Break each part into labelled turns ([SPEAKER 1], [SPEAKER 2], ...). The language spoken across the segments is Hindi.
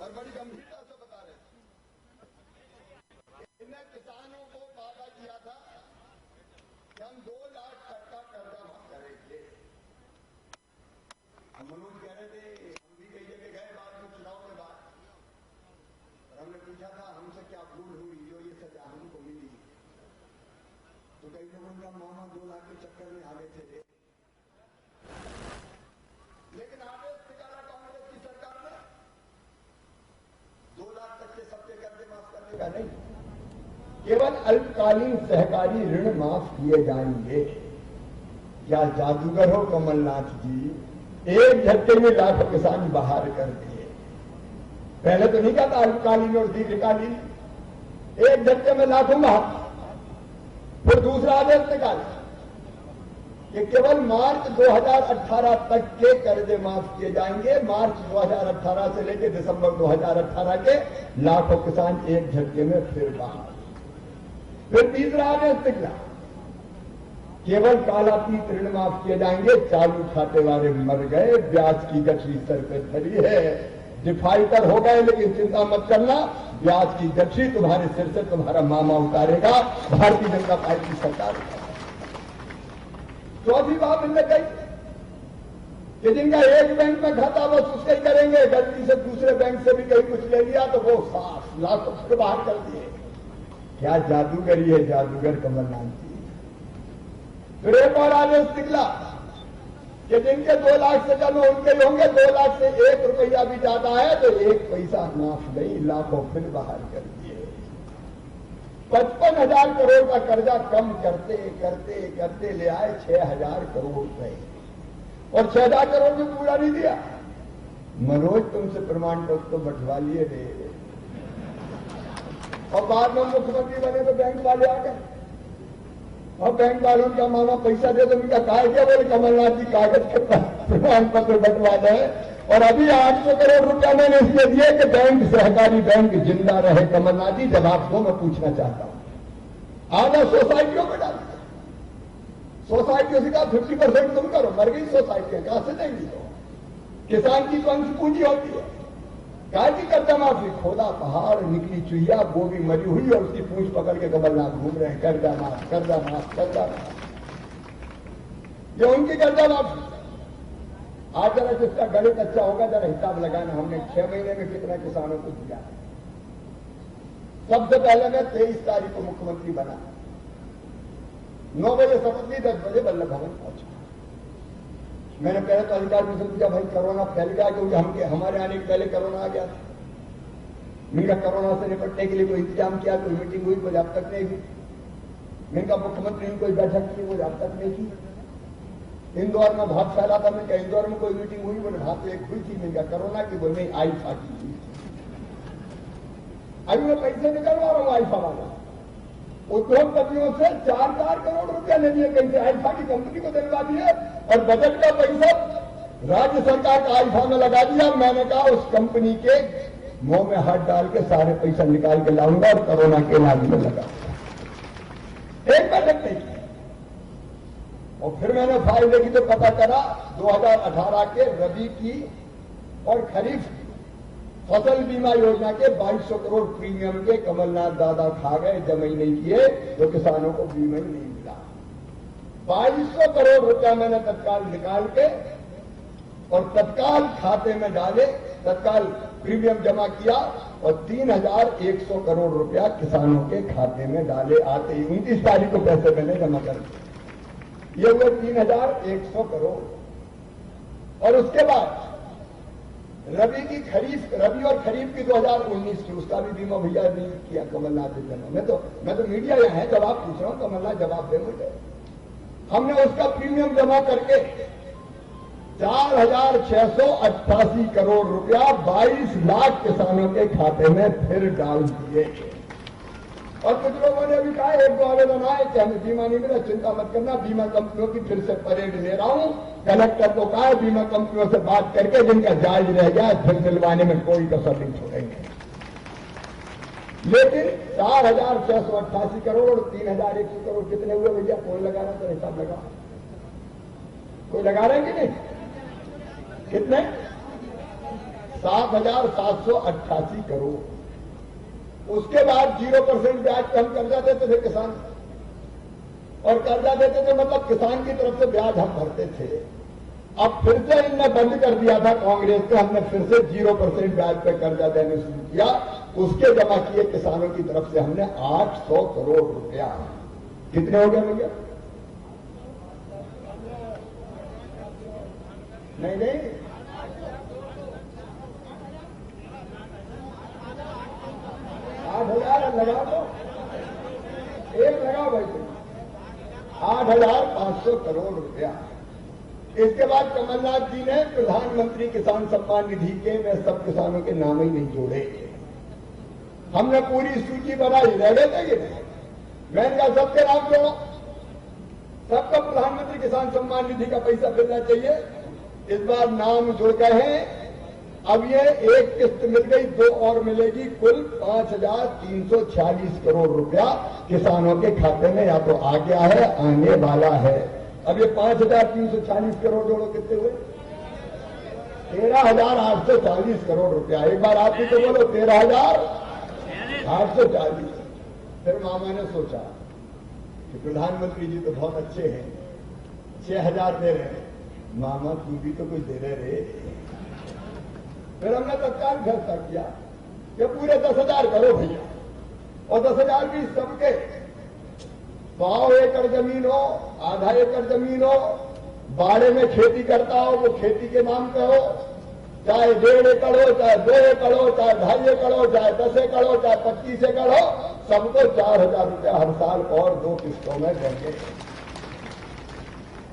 [SPEAKER 1] और बड़ी गंभीरता से बता रहे थे। इन्हें किसानों को वादा किया था कि हम 2 लाख तक का कर्जा माफ करेंगे। हम लोग कह रहे थे, हम भी कई जगह गए बाद में चुनाव के बाद, और हमने पूछा था हमसे क्या भूल हुई जो ये सजा हमको मिली। तो कई लोगों का मामा 2 लाख के चक्कर में आ गए थे। लेकिन आदेश निकाला कांग्रेस की सरकार ने 2 लाख तक के सबके कर्जे माफ करने का नहीं, केवल अल्पकालीन सहकारी ऋण माफ किए जाएंगे। क्या जादूगर हो कमलनाथ जी, एक झटके में लाखों किसान बाहर कर दिए। पहले तो नहीं कहा था अल्पकालीन और दीर्घकालीन, एक झटके में लाखों बाहर। फिर दूसरा आदेश निकाला कि केवल मार्च 2018 तक के कर्जे माफ किए जाएंगे। मार्च 2018 से लेकर दिसंबर 2018 के लाखों किसान एक झटके में फिर बाहर। फिर तीसरा आदेश निकला, केवल कालातीत ऋण माफ किए जाएंगे। चालू खाते वाले मर गए, ब्याज की गठरी सर पे धरी है, डिफाल्टर हो गए, लेकिन चिंता मत करना, ब्याज की गठरी तुम्हारे सिर से तुम्हारा मामा उतारेगा, भारतीय जनता पार्टी सरकार। चौथी बात मिलने गई कि जिनका एक बैंक में खाता बस उसका ही करेंगे, गलती से दूसरे बैंक से भी कहीं कुछ ले लिया तो वो 7 लाख उसके बाहर कर दिए। क्या जादूगरी है जादूगर कमलनाथ जी। फिर एक और आदेश निकला कि जिनके 2 लाख से कम उनके होंगे, 2 लाख से 1 रुपया भी ज्यादा है तो 1 पैसा माफ नहीं, लाखों फिर बाहर कर दिए। 55,000 करोड़ का कर्जा कम करते करते करते ले आए 6,000 करोड़ रुपए, और 6,000 करोड़ में पूरा नहीं दिया। मनोज तुमसे प्रमाण पत्र तो बंटवा लिए थे, और बाद में मुख्यमंत्री बने तो बैंक वाले आ गए, और बैंक वालों का मामा पैसा दे तो उनका कहा क्या, बोले कमलनाथ जी कागज के प्रमाण पत्र बंटवा दें। और अभी 800 करोड़ रुपया मैंने इसलिए दिए कि बैंक, सहकारी बैंक जिंदा रहे। कमलनाथ जी जवाब दो, मैं पूछना चाहता हूं। आधा सोसाइटियों में डाल दिया, सोसाइटियों से कहा 50% तुम करो, मर गई सोसाइटियां, कहां से देंगी? तो किसान की तो अंश पूंजी होती है। काय की कर्जा माफी? खोदा पहाड़, निकली चुहिया, गोभी मरी हुई और उसकी पूंछ पकड़ के कमलनाथ घूम रहे हैं, कर्जा माफ, कर्जा माफ, कर्जा माफ। ये उनकी कर्जा माफी। आज जरा जिसका गणित अच्छा होगा जरा हिसाब लगाना, हमने 6 महीने में कितना किसानों को दिया। सबसे पहले मैं 23 तारीख को मुख्यमंत्री बना, 9 बजे शपथ ली, 10 बजे वल्लभ भवन पहुंचा। मैंने पहले तो अधिकारी से पूछा, भाई कोरोना फैल गया? क्योंकि हमारे आने के पहले कोरोना आ गया था। मैंने कहा कोरोना से निपटने के लिए कोई इंतजाम किया? कोई मीटिंग हुई? कोई अब तक नहीं हुई। मैंने कहा मुख्यमंत्री ने कोई बैठक की? वो अब तक नहीं की। इंदौर में बहुत फैला था, मैंने कहा इंदौर में कोई मीटिंग हुई? बोले हाँ तो एक हुई थी। मैंने कहा कोरोना की? बोले नहीं, आईफा की हुई। अभी मैं पैसे निकलवा रहा हूं आईफा वाला, उद्योगपतियों से 4,000 करोड़ रुपया ले लिए, कहीं से आईफा की कंपनी को दिलवा दिए, और बजट का पैसा राज्य सरकार का आईफा में लगा दिया। मैंने कहा उस कंपनी के मुंह में हाथ डाल के सारे पैसा निकाल के लाऊंगा और कोरोना के इलाज में लगा। एक बैठक नहीं की। और फिर मैंने फाइल देखी तो पता चला 2018 के रबी की और खरीफ फसल बीमा योजना के 2200 करोड़ प्रीमियम के कमलनाथ दादा खा गए, जमा ही नहीं किए तो किसानों को बीमा ही नहीं मिला। 2200 करोड़ रुपया मैंने तत्काल निकाल के और तत्काल खाते में डाले, तत्काल प्रीमियम जमा किया और 3,100 करोड़ रुपया किसानों के खाते में डाले। आते ही 29 तारीख को पैसे मैंने जमा कर दिए। ये हुए 3,100 करोड़। और उसके बाद रबी और खरीफ की 2019 की उसका भी बीमा भैया नहीं किया कमलनाथ ने जमा। मैं तो मीडिया यहाँ है, जवाब पूछ रहा हूं, कमलनाथ जवाब दे मुझे। हमने उसका प्रीमियम जमा करके 4,688 करोड़ रुपया 22 लाख किसानों के खाते में फिर डाल दिए। और कुछ लोगों ने भी कहा, 1-2 आवेदन आए कि हमें बीमा नहीं मिला, चिंता मत करना, बीमा कंपनियों की फिर से परेड ले रहा हूं। कलेक्टर को कहा बीमा कंपनियों से बात करके जिनका जायज रह गया फिर दिलवाने में कोई कसर नहीं छोड़ेंगे। लेकिन 4,688 करोड़ और 3,100 करोड़ कितने हुए भैया? कोई लगा रहा तो हिसाब लगा, कोई लगा रहे कि नहीं? कितने? 7,788 करोड़। उसके बाद 0% ब्याज पे हम कर्जा देते थे किसान, और कर्जा देते थे मतलब किसान की तरफ से ब्याज हम भरते थे। अब फिर से इनने बंद कर दिया था कांग्रेस ने, हमने फिर से 0% ब्याज पे कर्जा देने शुरू किया। उसके जमा किए किसानों की तरफ से हमने 800 करोड़ रुपया। कितने हो गए भैया? नहीं 8,000 लगा दो, एक लगाओ भाई, 8,500 करोड़ रुपया। इसके बाद कमलनाथ जी ने प्रधानमंत्री किसान सम्मान निधि के में सब किसानों के नाम ही नहीं जोड़े। हमने पूरी सूची बनाई, रह गए थे कि नहीं? मैंने कहा सबके नाम जोड़ो, सबका प्रधानमंत्री किसान सम्मान निधि का पैसा मिलना चाहिए। इस बार नाम जुड़ गए हैं। अब ये एक किस्त मिल गई, 2 और मिलेगी, कुल 5,346 करोड़ रुपया किसानों के खाते में या तो आ गया है, आने वाला है। अब ये 5,346 करोड़ जोड़ो, कितने हुए? 13,840 करोड़ रुपया। एक बार आप ही तो बोलो, 13,840। फिर मामा ने सोचा कि प्रधानमंत्री जी तो बहुत अच्छे हैं, 6,000 दे रहे हैं, मामा तू भी तो कुछ दे रहे। फिर हमने तत्काल फैसला किया कि पूरे 10,000 करो भैया, और 10,000 भी सबके 100 एकड़ जमीन हो, आधा एकड़ जमीन हो, बाड़े में खेती करता हो वो खेती के नाम पे हो, चाहे 1.5 एकड़ हो, चाहे 2 एकड़ हो, चाहे 2.5 एकड़ हो, चाहे 10 एकड़ हो, चाहे 25 एकड़ हो, सबको 4,000 रुपया हर साल और 2 किस्तों में देंगे।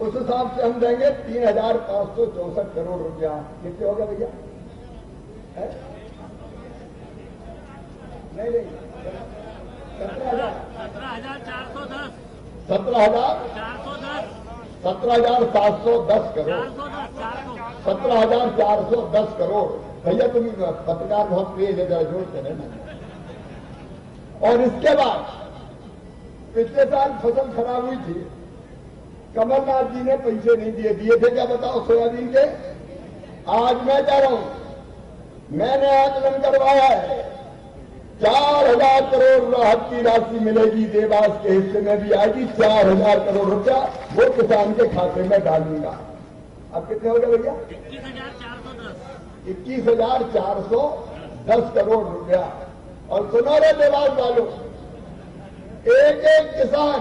[SPEAKER 1] उस हिसाब से हम देंगे 3,564 करोड़ रुपया। कितने हो गए भैया? नहीं 17,410 17,710 करोड़, 17,410 करोड़। भैया तुम पत्रकार बहुत तेज है, जरा जोड़ते रहना। और इसके बाद पिछले साल फसल खराब हुई थी, कमलनाथ जी ने पैसे नहीं दिए थे क्या बताओ सोयाबीन के? आज मैं कह रहा हूं, मैंने आकलन करवाया है, 4,000 करोड़ राहत की राशि मिलेगी, देवास के हिस्से में भी आएगी। 4,000 करोड़ रुपया वो किसान के खाते में डालूंगा। अब कितने हो गए भैया? 21,410 करोड़ रुपया। और सुनो रे देवास वालों, एक एक किसान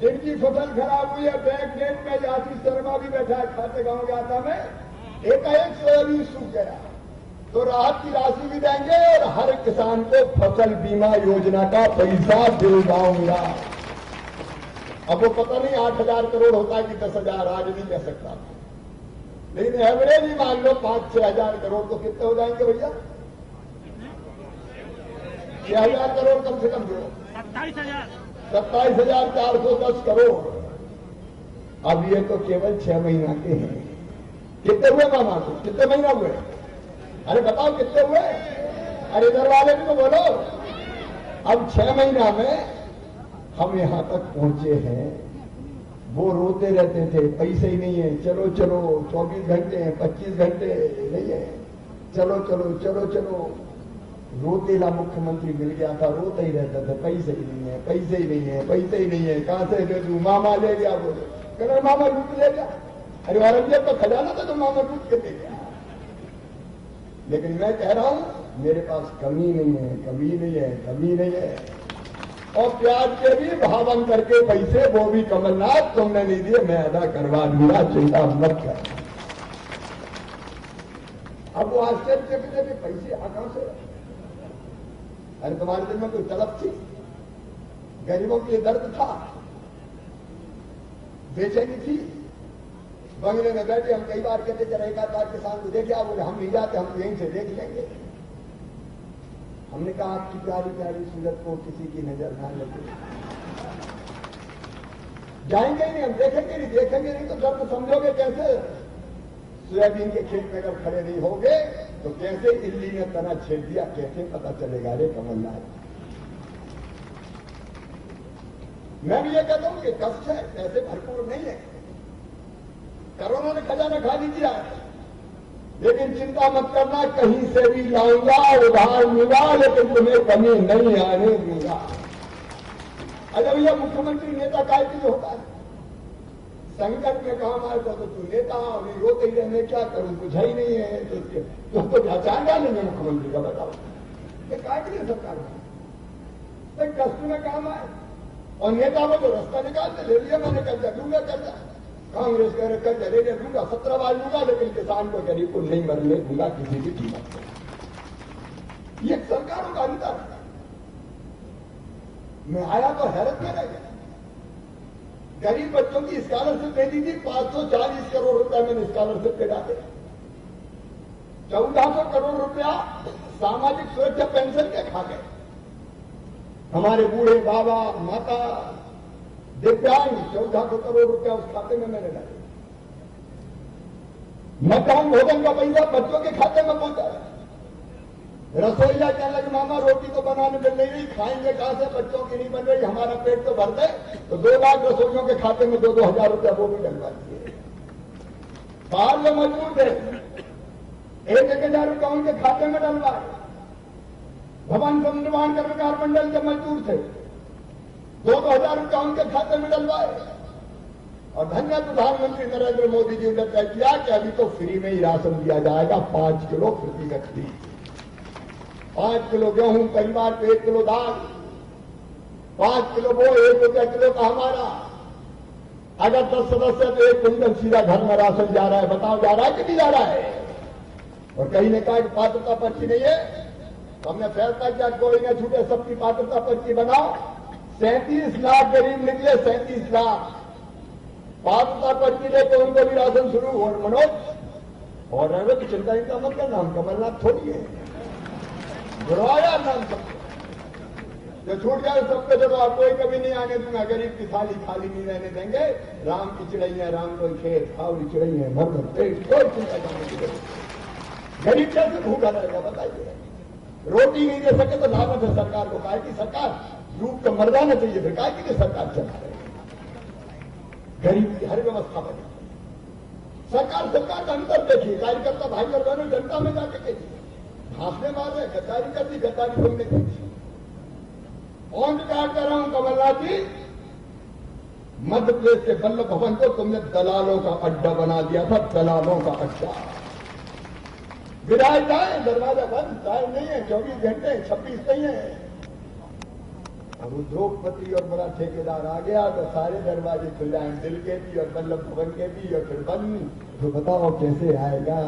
[SPEAKER 1] जिनकी फसल खराब हुई है, बैंक डेट में आशीष शर्मा भी बैठा है, खाते गांव जाता में, एक सोयाबीन सूख गया तो राहत की राशि भी देंगे और हर किसान को फसल बीमा योजना का पैसा दिलवाऊंगा। अब वो पता नहीं 8,000 करोड़ होता है कि 10,000, आज नहीं कह सकता, लेकिन एवरेज ही मान लो 5-6 हजार करोड़ तो कितने हो जाएंगे भैया? 6,000 करोड़ कम से कम जोड़ो, 27,410 करोड़। अब ये तो केवल 6 महीना के हैं। कितने हुए मामा को? कितने महीना हुए? अरे बताओ कितने हुए? अरे इधर वाले भी तो बोलो। अब 6 महीना में हम यहां तक पहुंचे हैं। वो रोते रहते थे पैसे ही नहीं है, चलो चलो 24 घंटे हैं, 25 घंटे नहीं है, चलो चलो चलो चलो। रोतेला मुख्यमंत्री मिल गया था, रोते ही रहता था, पैसे ही नहीं है, पैसे ही नहीं है, पैसे ही नहीं है, कहां से दे दूं? मामा ले गया, बोले कह मामा लूट ले गया। अरे औरंगजेब का खजाना था तो मामा लूट के दे गया। लेकिन मैं कह रहा हूं मेरे पास कमी नहीं है, कमी नहीं है, कमी नहीं है। और प्याज के भी भावन करके पैसे वो भी कमलनाथ तुमने नहीं दिए, मैं अदा करवा दूंगा, चिंता मत कर। अब वो आश्चर्य के पैसे कहां से? अरे तुम्हारे दिल में कोई तलब थी? गरीबों के लिए दर्द था, बेचैनी थी? बंगले में बैठे हम कई बार कहते चले, एक आध बार किसान को देखे, आप बोले हम नहीं जाते, हम यहीं से देख लेंगे। हमने कहा आपकी प्यारी प्यारी सूरत को किसी की नजर ना लगे, जाएंगे ही नहीं, हम देखेंगे नहीं, देखेंगे नहीं तो दर्द समझोगे कैसे? सोयाबीन के खेत में अगर खड़े नहीं होगे तो कैसे इल्ली ने तना छेड़ दिया, कैसे पता चलेगा रे कमलनाथ? मैं भी ये कहता हूं कि कष्ट है, पैसे भरपूर नहीं है, कोरोना ने खजाना खाली किया, लेकिन चिंता मत करना, कहीं से भी लाऊंगा, उधार लूंगा, लेकिन तुम्हें कमी नहीं आने दूंगा। अरे भैया, मुख्यमंत्री नेता काय के होता है? संकट में काम आए तो तू नेता, अभी रोते ही रहने, क्या करूं, कुछ ही नहीं है तो पहचान डालेंगे मुख्यमंत्री का? बताओ, ये काय के लिए सरकार है? कष्ट में काम आए और नेता को जो रास्ता निकालते, ले लिया मैंने कर्जा, दूंगा कर्जा, कांग्रेस कह रहे कर्जा ले दूंगा, 17 बार लूंगा, लेकिन किसान को, गरीब को नहीं मरने दूंगा किसी भी कीमत पर। ये सरकारों का अंतर है। मैं आया तो हैरत में रह गया। गरीब बच्चों की स्कॉलरशिप दे दी थी, 540 करोड़ रुपया मैंने स्कॉलरशिप पे डाले, 1400 करोड़ रुपया सामाजिक सुरक्षा पेंशन के खा गए। हमारे बूढ़े बाबा माता दिव्यांग 1400 करोड़ रुपया उस खाते में मैंने डाले। मकान भोजन का पैसा बच्चों के खाते में पहुंचा है। रसोईया कहने लगे, मामा रोटी तो बनाने मिल नहीं रही, खाएंगे कहां से, बच्चों की नहीं बन रही, हमारा पेट तो भर दे। तो 2 लाख रसोइयों के खाते में 2-2 हजार रुपया वो भी डलवा दिए। बाहर जो मजबूर थे, 1-1 हजार रुपया उनके खाते में डलवाए। भवन निर्माण कर्मकार मंडल के मजदूर थे, 2-2 हजार रुपया उनके खाते में डलवाए। और धन्यवाद प्रधानमंत्री नरेंद्र मोदी जी ने तय किया कि अभी तो फ्री में ही राशन दिया जाएगा, 5 किलो प्रति व्यक्ति, 5 किलो गेहूं परिवार को, 1 किलो दाल, 5 किलो वो, 1 रुपया किलो का हमारा। अगर 10 सदस्य तो 1 क्विंटल सीधा घर में राशन जा रहा है। बताओ, जा रहा है कि नहीं जा रहा है? और कहीं ने कहा कि पात्रता पर्ची नहीं है, तो हमने फैसला किया कोई न छूटे, सबकी पात्रता पर्ची बनाओ। 37 लाख गरीब निकले, 37 लाख पात्रता पर्ची लेकर उनको भी राशन शुरू। और मनोज और रहे की चिंता इनका मत करना, हम कमलनाथ थोड़ी है, गुरवाया नाम सबको, जो छूट जाए सबको जगह कोई कभी नहीं आने दूंगा। गरीब की थाली खाली नहीं रहने देंगे। राम की चिड़ैया राम को खेत, खावली चिड़ैया मर पेट, कोई चिंता करने की जरूरत। गरीब कैसे भूखा रहेगा बताइए? रोटी नहीं दे सके तो लाभत है सरकार को। काय की सरकार डूब कर मर जाना चाहिए, फिर काय की सरकार चला रही? गरीब की हर व्यवस्था बनी। सरकार का अंतर देखिए। कार्यकर्ता भाई और बहनों, जनता में जाके कहिए, भाषणे मार रहे, गद्दारी कर दी, गद्दारी तुमने की। ऑन रिकॉर्ड कर रहा हूं कमलनाथ जी, मध्य प्रदेश के वल्लभ भवन को तुमने दलालों का अड्डा बना दिया था, दलालों का अड्डा। विधायक आए, दरवाजा बंद, टाइम नहीं है, 24 घंटे, 26 नहीं है। और उद्योगपति और बड़ा ठेकेदार आ गया तो सारे दरवाजे खुल जाए, दिल के भी और वल्लभ भवन के भी, और फिर बंद। तो बताओ कैसे आएगा?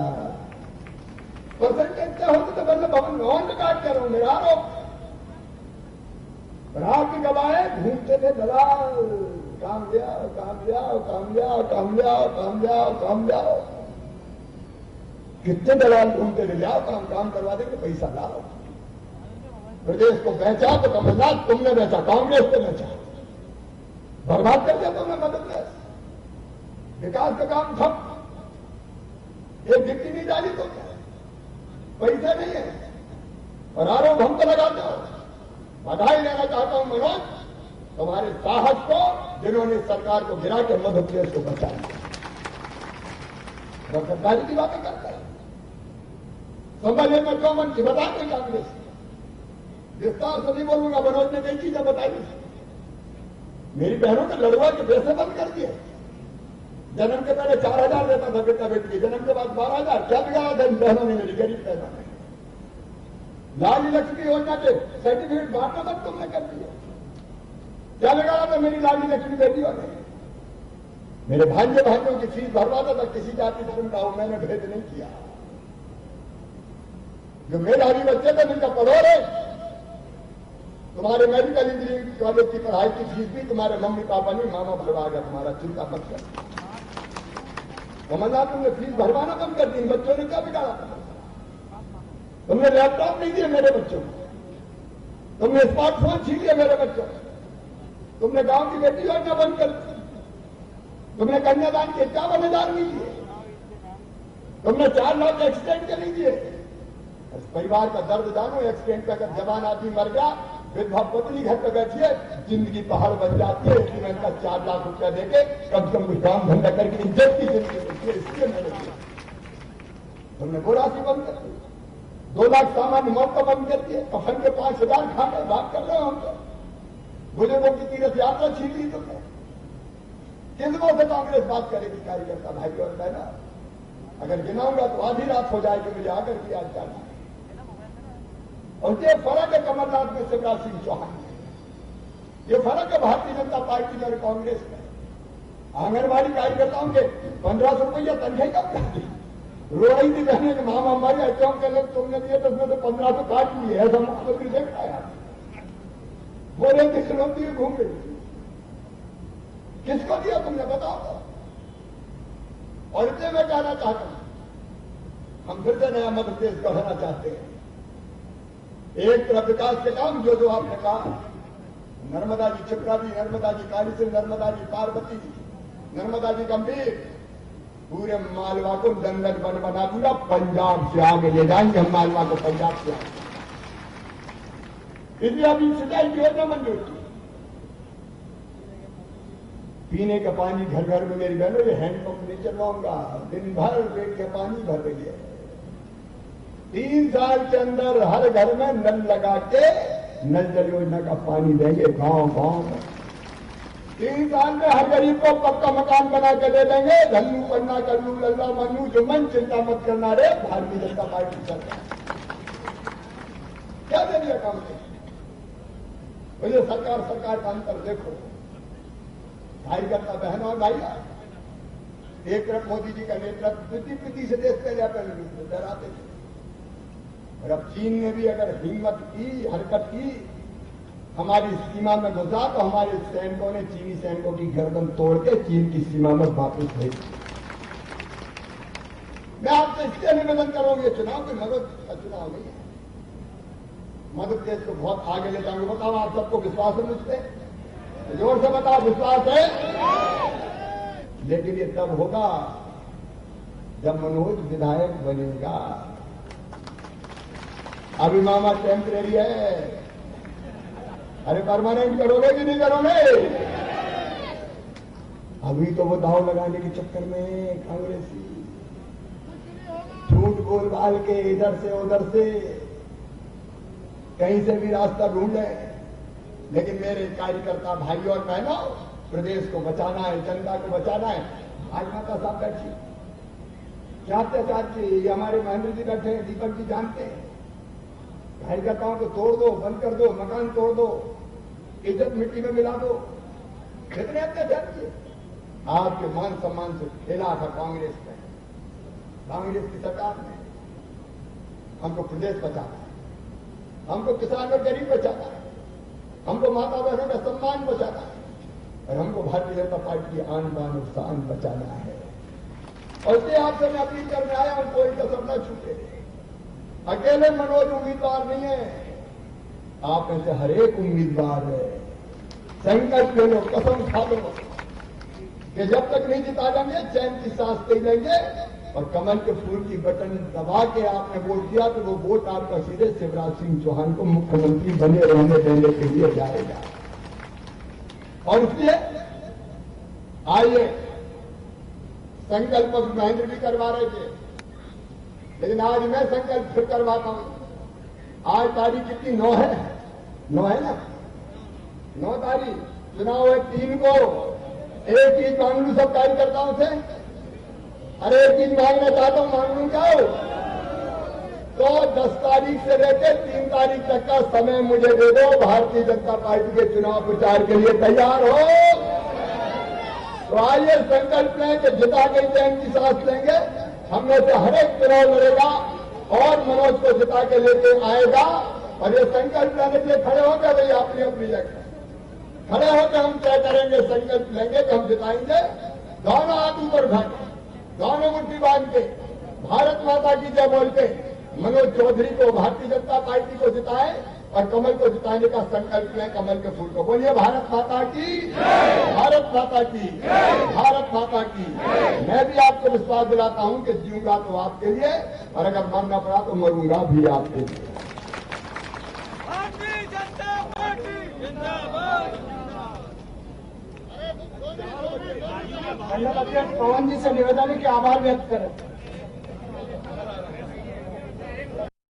[SPEAKER 1] परसेंटेज क्या होते तो वल्लभ भवन में ऑन रिकॉर्ड कर रहा हूं, मेरा आरोप। रात की गवाए घूमते थे दलाल, काम लिया, काम लिया, काम लिया, काम लिया, काम लिया, काम लिया। कितने दलाल घूमते थे, लाओ काम करवा देंगे, पैसा लाओ। प्रदेश को बेचा तो कमलनाथ तुमने बेचा, कांग्रेस ने बेचा, बर्बाद कर दिया तुमने मध्य प्रदेश। विकास का काम ठप, एक गिट्टी नहीं डाली तो क्या, पैसे नहीं है और आरोप हम तो लगाते हो। बधाई देना चाहता हूं मनोज, तुम्हारे साहस को, जिन्होंने सरकार को गिरा के मध्य प्रदेश को बचाया। सरकारी की बातें करता है, समझ में क्यों मन की बता दें कांग्रेस। विस्तार से नहीं बोलूंगा, मनोज ने कई चीजें बताई। मेरी बहनों के लड़वा के पैसे बंद कर दिए। जन्म के पहले 4000 देता था बेटा बेटी, जन्म के बाद 12000। क्या बिगाड़ा था इन बहनों ने, मेरी गरीब बहनों ने? लाल लक्ष्मी योजना के सर्टिफिकेट बांटना तक तुमने कर दिया। क्या बिगाड़ा था मेरी लाली लक्ष्मी बेटियों ने? मेरे भाइयों की फीस भरवाता था, किसी जाति धर्म का हो, मैंने भेद नहीं किया। जो मेधावी बच्चे थे जिनका पढ़ो रहे, तुम्हारे मेडिकल इंजीनियरिंग कॉलेज की पढ़ाई की फीस भी तुम्हारे मम्मी पापा नहीं, मामा भरवा गया तुम्हारा, चिंता मत कर। कमलनाथ तुमने फीस भरवाना बंद कर दी। बच्चों ने क्या बिगाड़ा था? तुमने लैपटॉप नहीं दिए मेरे बच्चों को, तुमने स्मार्टफोन छीन लिया मेरे बच्चों को, तुमने गांव की बेटी योजना बंद कर दी, तुमने कन्यादान के 51,000 नहीं दिए, तुमने 4 लाख एक्सीडेंट के नहीं दिए। परिवार का दर्द जानो, एक्सीडेंट का अगर जवान आदमी मर गया, विधवा पत्नी घर पर बैठी है, जिंदगी पहाड़ बन जाती है। इसलिए मैंने 4 लाख रुपया देके कम से कम कुछ काम धंधा करके इज्जत की जिंदगी, इसलिए मैंने हमने वो राशि बंद कर दी, 2 लाख सामान्य मौत को बंद कर दिए, कफन के 5,000 खा कर बात कर रहे हो हम तो, बुजुर्गों की तीर्थ यात्रा छीन ली तुमने। किन लोगों से कांग्रेस बात करेगी कार्यकर्ता भाई और बहना? अगर गिनाऊंगा तो आधी रात हो जाएगी मुझे आकर भी आज जाना है। और ये फर्क है कमलनाथ में शिवराज सिंह चौहान में, ये फर्क है भारतीय जनता पार्टी में और कांग्रेस में। आंगनबाड़ी कार्यकर्ताओं के 1500 रुपया तनख्वाही कम कर दी, रो रही थी कहने के मामा हमारे अटैक के लोग तुमने दिए तो उसमें तो 1500 काट लिए, ऐसा मुख्यमंत्री देख पाया। वो रेत खिलौती हुई घूम रही थी, किसको दिया तुमने बताओ तो? और इसलिए मैं कहना चाहता हूं, हम फिर से नया मध्य प्रदेश गढ़ना चाहते हैं। एक तरफ विकास के काम जो आपने कहा, नर्मदा जी छिपरा जी, नर्मदा जी कालीसिंध, नर्मदा जी पार्वती, नर्मदा जी गंभीर, पूरे मालवा को दंगल बना दूंगा, पंजाब से आगे ले जाएंगे हम मालवा को, पंजाब से आगे। इसलिए अभी सिंचाई की योजना मंजूर की, पीने का पानी घर घर में मेरी बहनों ये हैंडपंप नहीं चलवाऊंगा, दिन भर पेट के पानी भर रही है। 3 साल के अंदर हर घर में नल लगा के नल जल योजना का पानी देंगे गांव गांव में। 3 साल में हर गरीब को पक्का मकान बना के दे देंगे। धन्नू पन्ना कल्लू लल्ला मन्नू जुम्मन चिंता मत करना रे, भारतीय जनता पार्टी सरकार क्या दे दिया काम से? मुझे सरकार का अंतर देखो भाई करता बहनों और भाई। एक तरफ मोदी जी का नेतृत्व प्रीति से देश पे जाकर डराते थे, और अब चीन ने भी अगर हिम्मत की, हरकत की, हमारी सीमा में घुसा तो हमारे सैनिकों ने चीनी सैनिकों की गर्दन तोड़ के चीन की सीमा में वापस भेज दी। मैं आपसे इसलिए निवेदन करूंगा, ये चुनाव कोई मदद का चुनाव नहीं है, मध्य प्रदेश को बहुत आगे ले जाऊंगा। बताओ आप सबको विश्वास है मुझ पर? जोर से बताओ विश्वास है? लेकिन ये तब होगा जब मनोज विधायक बनेगा। अभी मामा टेम्परेरी है, अरे परमानेंट करोगे कि नहीं करोगे? अभी तो वो दाव लगाने के चक्कर में कांग्रेसी झूठ बोल बाल के इधर से उधर से कहीं से भी रास्ता ढूंढे। लेकिन मेरे कार्यकर्ता भाइयों और बहनों, प्रदेश को बचाना है, जनता को बचाना है। आज माता साहब बैठी, क्या अत्याचार किए, ये हमारे महेंद्र जी बैठे हैं, दीपक जी जानते हैं। कार्यकर्ताओं को तोड़ दो, बंद कर दो, मकान तोड़ दो, इज्जत मिट्टी में मिला दो, कितने अत्याचार किए। आपके मान सम्मान से खेला था कांग्रेस ने, कांग्रेस की सरकार ने। हमको प्रदेश बचाना है, हमको किसान और गरीब बचाना है, हमको माता बहनों का सम्मान बचाना है, और हमको भारतीय जनता पार्टी की आन बान और शान बचाना है। और इसलिए आपसे मैं अपील करने आया हूं, कोई कसर न छूटे। अकेले मनोज उम्मीदवार नहीं है, आप में से हर एक उम्मीदवार है। संकल्प ले लो, कसम खा लो कि जब तक नहीं जिता लेंगे चैन की सांस ले लेंगे। और कमल के फूल की बटन दबा के आपने वोट दिया तो वो वोट आपका सीधे शिवराज सिंह चौहान को मुख्यमंत्री बने रहने देने के लिए जाएगा। और इसलिए आइए, संकल्प महेंद्र भी करवा रहे थे, लेकिन आज मैं संकल्प फिर करवाता हूं। आज तारीख कितनी? 9 है, 9 है ना, 9 तारीख चुनाव है। 3 को एक चीज मांग लू सब कार्यकर्ताओं से, अरे एक चीज मांगना चाहता हूं, मांग लू क्या? तो 10 तारीख से लेकर 3 तारीख तक का समय मुझे दे दो। भारतीय जनता पार्टी के चुनाव प्रचार के लिए तैयार हो तो आइए संकल्प लें कि जिता के चैन की सांस लेंगे। हम में से हर एक चुनाव लड़ेगा और मनोज को जिता के लेके आएगा। और ये संकल्प लेने के लिए खड़े होकर भाई अपनी अपनी जगह खड़े होकर हम तय करेंगे, संकल्प लेंगे कि हम जिताएंगे। दोनों हाथ ऊपर उठा के, दोनों मुट्ठी बांध के, भारत माता की जय बोल के मनोज चौधरी को, भारतीय जनता पार्टी को जिताए और कमल को जिताने का संकल्प लें। कमल के फूल को बोलिए भारत माता की, भारत माता की, भारत माता की। मैं भी आपको विश्वास दिलाता हूं कि जीऊंगा तो आपके लिए, और अगर मरना पड़ा तो मरूंगा भी आपके लिए।
[SPEAKER 2] भारतीय जनता पार्टी जिंदाबाद।
[SPEAKER 3] पवन जी से निवेदन है कि आभार व्यक्त करें।